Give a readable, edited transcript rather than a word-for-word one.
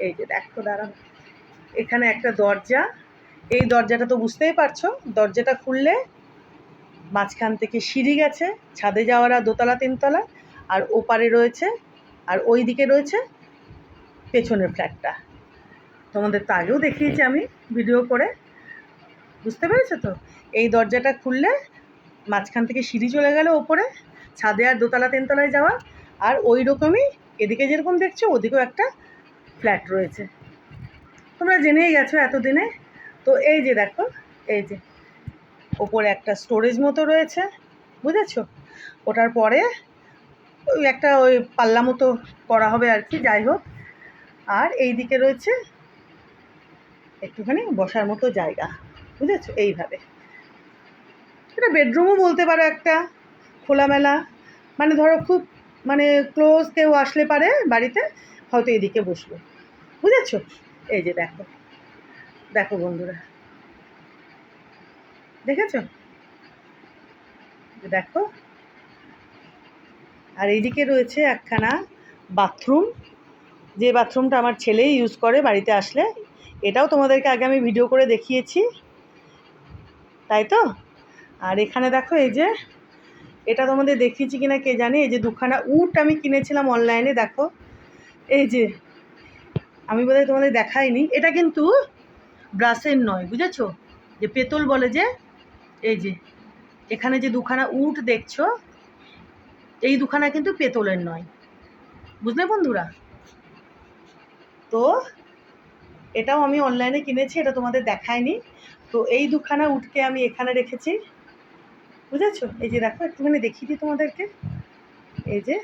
এই যে দেখো, দাঁড়াও, এখানে একটা দরজা, এই দরজাটা তো বুঝতেই পারছো, দরজাটা খুললে মাঝখান থেকে সিঁড়ি গেছে ছাদে যাওয়ার, দোতলা তিনতলা, আর ওপারে রয়েছে, আর ওই দিকে রয়েছে পেছনের ফ্ল্যাটটা। তোমাদের তো আগেও দেখিয়েছি আমি ভিডিও করে, বুঝতে পেরেছো তো? এই দরজাটা খুললে মাঝখান থেকে সিঁড়ি চলে গেল ওপরে, ছাদে আর দোতলা তিনতলায় যাওয়া, আর ওই রকমই এদিকে যেরকম দেখছো ওদিকেও একটা ফ্ল্যাট রয়েছে। তোমরা জেনেই গেছো এতদিনে। তো এই যে দেখো, এই যে ওপরে একটা স্টোরেজ মতো রয়েছে, বুঝেছো? ওটার পরে ওই একটা ওই পাল্লা মতো করা হবে আর কি, যাই হোক। আর এই দিকে রয়েছে একটুখানি বসার মতো জায়গা, বুঝেছো? এইভাবে এটা বেডরুমও বলতে পারো, একটা খোলামেলা, মানে ধরো খুব মানে ক্লোজ কেউ আসলে পারে বাড়িতে, হয়তো এদিকে বসলো, বুঝেছো? এই যে দেখো, দেখো বন্ধুরা, দেখেছো? দেখো, আর এইদিকে রয়েছে একখানা বাথরুম, যে বাথরুমটা আমার ছেলেই ইউজ করে বাড়িতে আসলে। এটাও তোমাদেরকে আগে আমি ভিডিও করে দেখিয়েছি, তাই তো? আর এখানে দেখো, এই যে এটা তোমাদের দেখিয়েছি কিনা কে জানে, এই যে দুখানা উট আমি কিনেছিলাম অনলাইনে, দেখো এই যে, আমি বোধহয় তোমাদের দেখাইনি, এটা কিন্তু ব্রাসের নয়, বুঝেছো? যে পেতল বলে যে, এই যে এখানে যে দুখানা উট দেখছো, এই দুখানা কিন্তু পেতলের নয়, বুঝলে বন্ধুরা? তো এটাও আমি অনলাইনে কিনেছি, এটা তোমাদের দেখায়নি। তো এই দুখানা উটকে আমি এখানে রেখেছি, বুঝেছো? এই যে দেখো, একটুখানি দেখিয়ে দিই তোমাদেরকে, এই যে